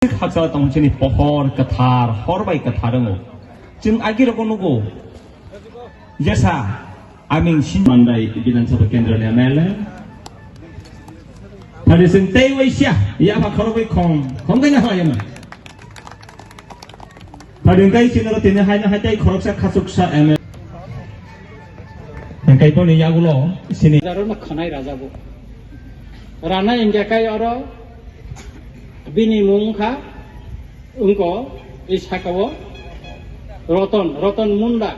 Haksa tong chini pohor kathar horbai katharango chung agi rokonugo jasa aming sin mandai Bidhan Sabha Kendra ne mele thari sin tei waisya ya ba khorobai khom kai na hayama thari kai chinaro tine haina hatai khoroksa khasuksa eme kai to ni yagulo sini 자로는 커나이 라자고 라나 인자까이 어러 비니 뭉카 응고 이사카워 로톤 문다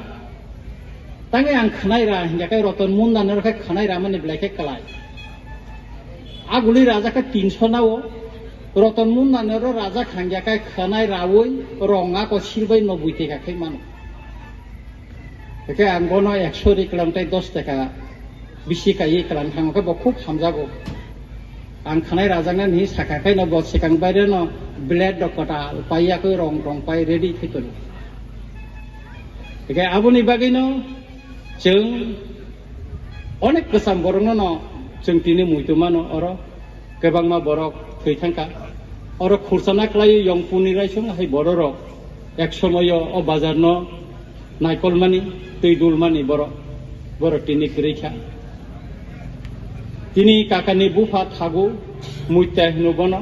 땅에 안 커나이라 인자까이 로톤 문다 너렇게 커나이라면 블랙에 깔아이 아굴리 라자까 틴서나워 로톤 문다 너로 라자 강자까이 커나이 라오이 롱아고 실버이 노부이테가 케이마노 그게 안 보노 액소리 그런데 도스테가 비시까이 그런 상황에 뭐 함자고 ang khanai rajangna ni sakakai no bot sikang baire no blade dokota paiya ko rong pai ready khitul ege abuni bagino jeng onek kesam borong no jeng tini muitumano oro kebangma borok thaithangka oro khursana klai yongpuni raisong hai bororo eksomoyo o bazar no naikol mani tuidul mani borok tini kreikha তিনি কাকানি বুফা থাগু মুইতা নুবন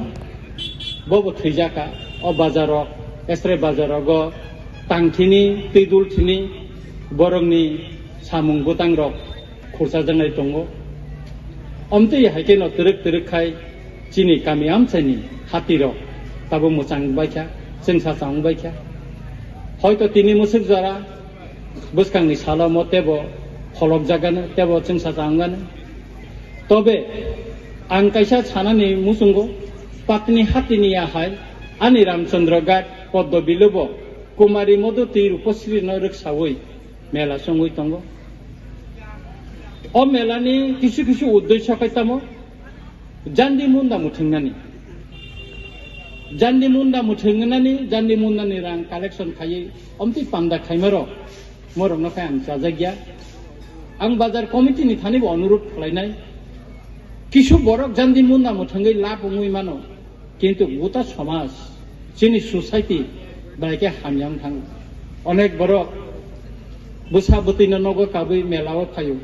Bob থৈজাকা অ বাজার এসরে বাজার গ তাংথিনি তৈদুলথিনি বরংনি সামুং বুতাং rock খুরসা জানাই দङ অমতে হাইকে ন তরক খাই চিনি কামি আমচাইনি হাতি রক তাবো মোচাং বাইখা जोंसा चां বাইখা হয়তো তিনি মুসুক যারা বুসকাংনি সালা মতেব ফলক জাগানো তেব जोंसा चांगानो তবে আং কাইসা ছানানি মুসুঙ্গো পাতনি হাতিনি আহাই আনি রামচন্দ্র গাট পদ্ম বিলব কুমারী মধুতি রূপশ্রী নরকসাওই মেলা সঙ্গই তঙ্গ অ মেলানি কিছু কিছু উদ্দেশ্য কাইতামো জান্দি মুন্ডা মুঠেঙ্গানি জান্দি মুন্ডানি রাং কালেকশন খাই অমতি পান্ডা খাইমার মরং খাই আং জাজাগিয়া আং বাজার কমিটিনি থানিব অনুরোধ খালাইনাই কিছু বরক জান্দি মুন্ডা মুঠেঙ্গই লাভ উমুই মানো কিন্তু গোটা সমাজ চিনি সোসাইটি বাইকে হামিয়াং থাং অনেক বরক বুসা বতিন নগ কাবই মেলাও ফায়ু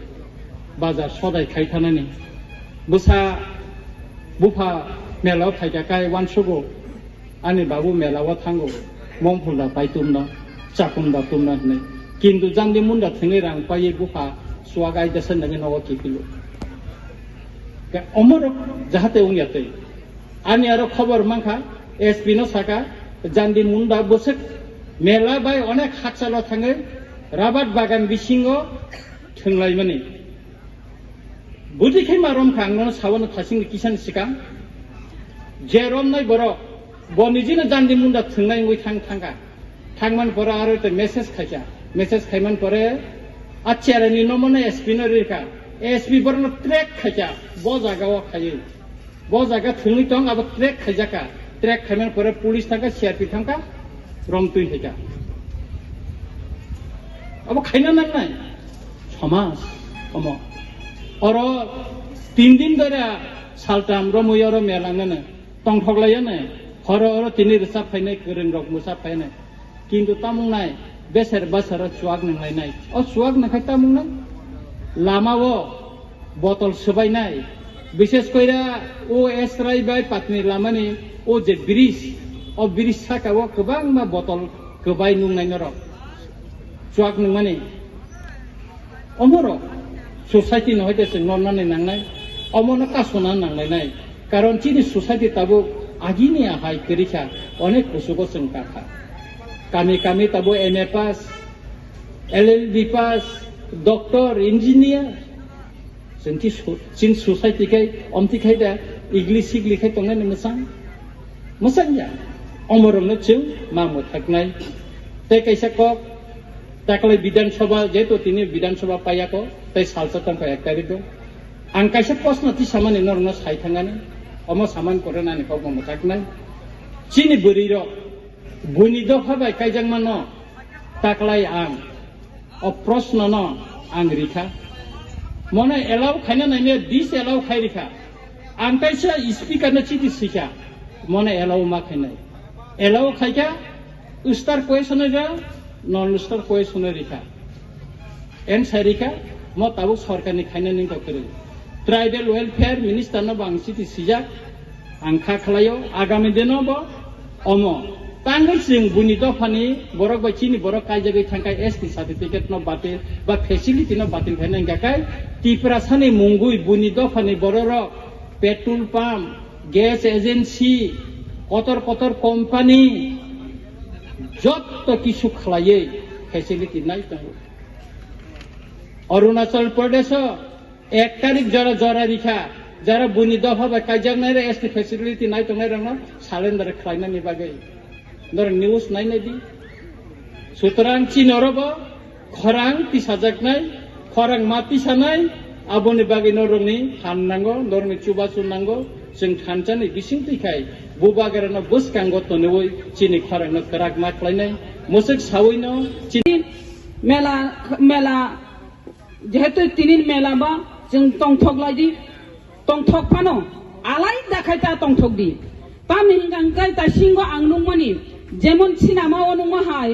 বাজার সদাই খাইথানানি বুসা বুফা মেলাও ফাইকাকাই ওয়ানসুগো আনি বাবু মেলাও থাঙ্গো মমফুলদা পাইতুমনা চাকুমদা তুমনা হনে কিন্তু জান্দি মুন্ডা থেঙ্গই রাং পাইয়ে বুফা সুয়াগাই দেশন নগে নগ কিকিলো অমরক যাহাতে উনিয়াতে আমি আরো খবর মাংখা এসপি নো সাকা জান্দি মুন্ডা বসে মেলা বাই অনেক হাতসালো থাঙে রাবাত বাগান বিসিঙ্গ থংলাই মানে বুঝিখাই মারম খাংনো সাবনো থাসিং কিসান সিকাং যেরম নাই বড় বনিজিনো জান্দি মুন্ডা থংলাই ওই থাঙ্গা থাংমান পরে আরো মেসেজ খাইমান পরে আচ্ছা নি নমনে এসপি নো রেখা एसपी बरन ट्रेक खाइजा ब जागाव खायो ब जागा थुंगै दं आबो ट्रेक खाइजाका ट्रेक खाइमान परे पुलिस थांका सीआरपी थांका रम तुइ हैका आबो खाइना नांनाय समाज अम अर 3 दिन धरे सालटाम रमय अर मेलाङनो तंथगलायनो हर अर तिनि रसा फाइनाय गोरों रक मुसा फाइनाय किन्तु तामुंनाय बेसेर बासार सुवाग नंलायनाय अ सुवाग नखाय तामुंनाय लामाओ बतल सोबायनाय विशेष कइरा ओ एसराय बाय पातनि लामानि ओ जे ब्रिज साकाओ गोबां मा बतल गोबाय नुंनाय नर सुवाग नंमानि अमर सोसाइटी नहयते जों नरनानै नांनाय अमनो कासना नांलायनाय कारण चिनि सोसाइटी ताबो आगिनि आहाय करिखा अनेक कुसुगो जों काखा कामि ताबो एमए पास एलएलबी पास डॉक्टर इंजीनियर जोंथि चिन सोसाइटी खाय अमति खाय दा इंग्लिश सिग्लिखाय तंनाय मोसां या अमरनो जों मामो थाकनाय ते कैसा क ताकले विधानसभा जेतो तिनि विधानसभा पायाको तै सालसा तंका 1 तारिख दं आं कैसा प्रश्न ति सामान्य नरनो साइ थांगाने अम सामान करनानि को मो थाकनाय चिनि बोरिरो बुनि दफाबाय कायजां मानो ताकलाय आं अ प्रश्न न आं रिखा मने एलाव खाइना नायने दिस एलाव खाइ रिखा आं कैसा स्पीकर न चिदि सिखा मने एलाव मा खाइनाय এলাও খাইকা স্টার কোয়েশনে যা নন স্টার কোয়েশনে রেখা এন সাইরিকা ম তাবো সরকারনি খাইনা Ning doctor tribal welfare minister ন বাংসিতি সিজাক आंखा खालायो आगामी दिनाव बो अमो तांगै जों बुनि दफानि बरक बायचिनि बरक कायजागै थांखाय एसटी सार्टिफिकेट न बातिल बा फेसिलिटी न बातिल फायनाय गाखाय तिप्रा सानि मुंगुइ बुनि दफानि बरर पेट्रोल पाम्प गैस एजेंसी कतर कतर कोम्पानी जत्त किसु खालायै फेसिलिटी नाय दं अरुणाचल प्रदेश 1 तारिख जरा जरा रिखा যারা বুনি দফা বা কাইজাগনারে এসটি ফ্যাসিলিটি নাই তংনাই রং সালেন্ডার খাইনানি বাগৈ ধর নিউজ নাই নাইদি সুতরাং চিনরব খরাং তিসাজাকনাই খরাং মা তিসানাই আবনি বাগৈ নরংনি হাননাंगौ नरनि चुबासु नांगौ जों थानजानि बिसिं तैखाय बुबागारनो बसकांगौ तनवै चिनि खरांनो खराक मा खालायनाय मोसक सावैनो चिनि मेला मेला जेहेतु तिनिन मेला बा जों तंथगलायदि tongthok pano alai dakhai tongthok di tam hingangkai ta singo angnungmani jemon sinama onungma hai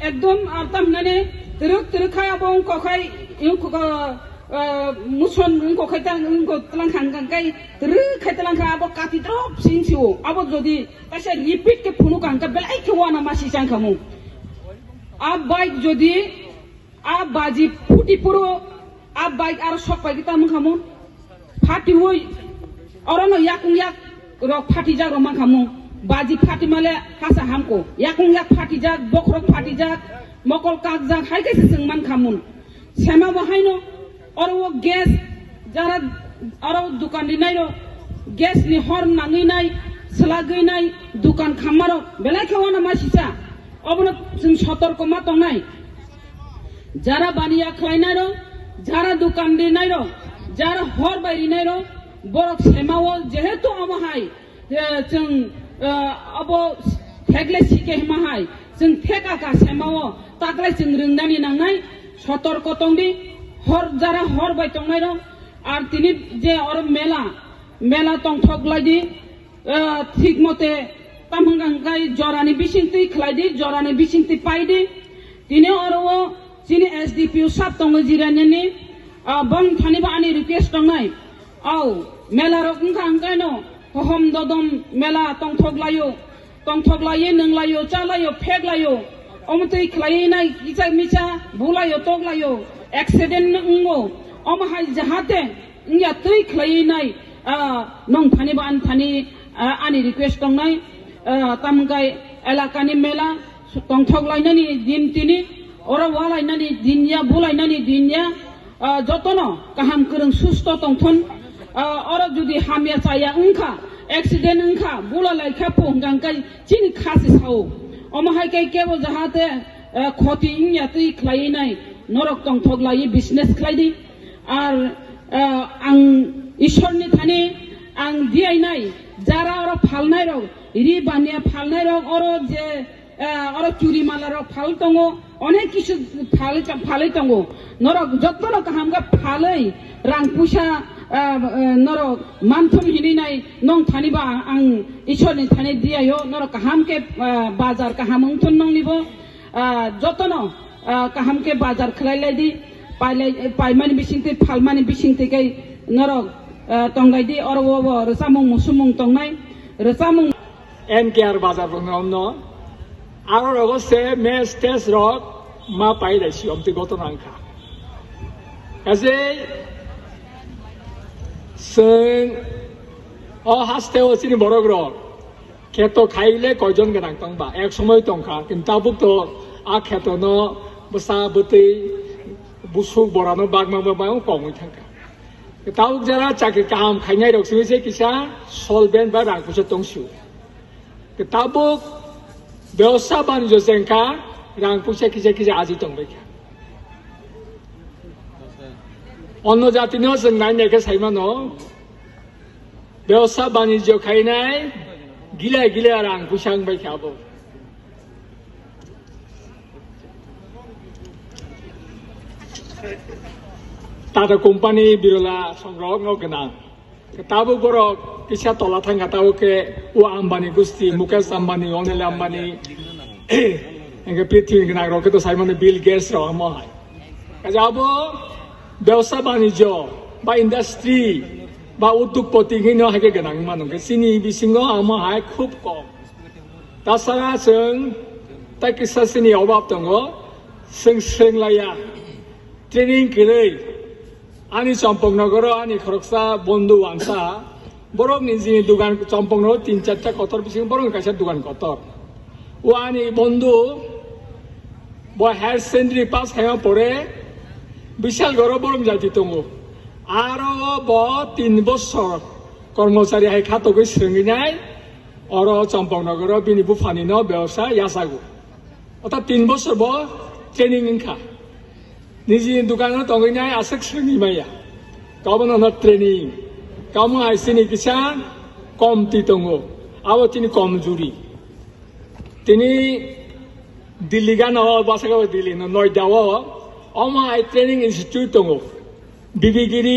ekdom tam nane teruk khai abong kokai yung muson kokai ta tlang hangangkai teruk khai tlang kha abo kati drop singsiu abo jodi tase repeat ke phunu kangka belai ke wana masi sangkamu ab bike jodi ab baji puti puro ab baik ar sok pai kita mengkamu pati woi orang no yakung yak rok pati jak romang kamu baji pati male hasa hamko yakung yak pati jak bokrok pati jak mokol kak jak hai kaise sengman kamu sema bahai no or wo gas jara aro dukan di nai no gas ni hor nangi nai selagoi nai dukan khamaro belai khawana masisa obono जों सतर्क मा तंनाय jara baniya khlainai no যারা দোকান দিনাই rho যারা হর বাইরিনাই rho বরক সেমাও যেহেতু আমাহাই जों अबो थेगले सिके माहाय जों थेकाका सेमाओ ताकले जों रोंनानि नांनाय सतर्क तंदि हर जारा हर बाय तंनाय रं आर तिनि जे और मेला तंथगलायदि ठीक मते तामहंगांगाय जरानि बिसिंति खलायदि जरानि बिसिंति पायदि तिनि अरओ चिनि एसडीपीओ साब तंगो जिरानिनि बं थानिबा आनि रिक्वेस्ट तंनाय औ मेला रक अंखानो हम ददम मेला तंथगलायो नंलायो चालायो फेगलायो अमतै खलायनाय किसा मिसा बुलायो तगलायो एक्सिडेंट नंगो अमहाय जाहाते इंया तै खलायनाय नंग थानिबा आन थानि आनि रिक्वेस्ट तंनाय तामगाय एलाकानि मेला तंथगलायनानि दिन तिनि और वालायनानि दिनया बुलायनानि दिनया जतन गाहाम गोरों सुस्थ तंथन और जुदि हामिया जाया उनखा एक्सीडेंट उनखा बुला लाइखा पोंगांगाय चिनि खासि सावो अमहाय काय केबो जाहाते खति इंया तै खलायनाय नरक तंथगलाय बिजनेस खलायदि आर आं ईश्वरनि थानि आं दियायनाय जारा और फालनाय रग रि बानिया फालनाय रग और जे और चुरी माला रग फाल दङो अनेक किसु फालै दङो नरक जतन गाहामगा फालै रां पैसा नरक मानथुम हिनिनाय नं थानिबा आं ईश्वरनि थानि दियायो नरक गाहामके बाजार गाहाम उंथन नंनिबो जतन गाहामके बाजार खलायलायदि पाइमानि बिसिंति फालमानि बिसिंतिकै नरक तंगायदि और वो रसामुं मुसुमुं तंनाय रसामुं एनकेआर बाजार बंगनो आरो अगस्ते मे स्टेज रक मा पाइलायसि अमति गतनांखा एजे जों हास्टेआव चिनि बरक रक खेतो खाइले कयजन गोनां तंबा एक समय तंखा किन्तु आबुक आ खेतनो बसा बतै बुसु बरानो बागमा बायाव कमै थांखा ताबुक जरा चाकरि काम खाइनाय रक सिसे किसा सलभेन्ट बा रां फैसा दंसु ताबुक व्यवसाय बानिज्य जेंखा रां फैसा किसा आजि दंबायखा अन्य जातिनो जों नायनायखौ सायमानो व्यवसाय बानिज्य खायनाय गिला रां फैसा होनबायखाबो टाटा कम्पानी बिरला संग्रह गोनां Tabuk Barak kisah tola thang tahu ke Ambani Gusti Mukesh Ambani Anil Ambani engke Prithvi genak ro ke to Simon Bill Gates ro amo hai kaje abo ব্যবসা বাণিজ্য বা ইন্ডাস্ট্রি বা উদ্যোগপতি হিনো হাইকে गोनां মানুষ সিনি বিসিङाव আমো হাই খুব কম তাছাড়া जों ताकिसा सिनि अभाब दङ जों सोंलाया ट्रेनिं गैयै आंनि चम्पकनगराव आंनि खरकसा बन्धु आंसा बरक निजिनि दुकान चम्पकनगराव 3-4टा कतर बिसिङ बरक कायसा दुकान कतर ও आंनि बन्धु ब हायर सेकेन्डारि पास खालामना परे বিশাল গরম বরং জাতি দङ आरो ब 3 বছর কর্মচারী হাই খাতকৈ सोंहैनाय अर चम्पकनगराव बिनि बुफानिनो व्यवसा यासागु अर्थात 3 বছর ब ट्रेनिं इंखा निजिनि दुकानाव दङैनाय आसक सोंहैमाया गावनो ट्रेनिं गावनो हाइसिनि किसा कमति दङ आबो तिनि कमजुरि तिनि दिल्ली गानो बासागाव दिल्ली नयदाव अमा ट्रेनिं इन्स्टिट्यूट दङ बिबिगिरि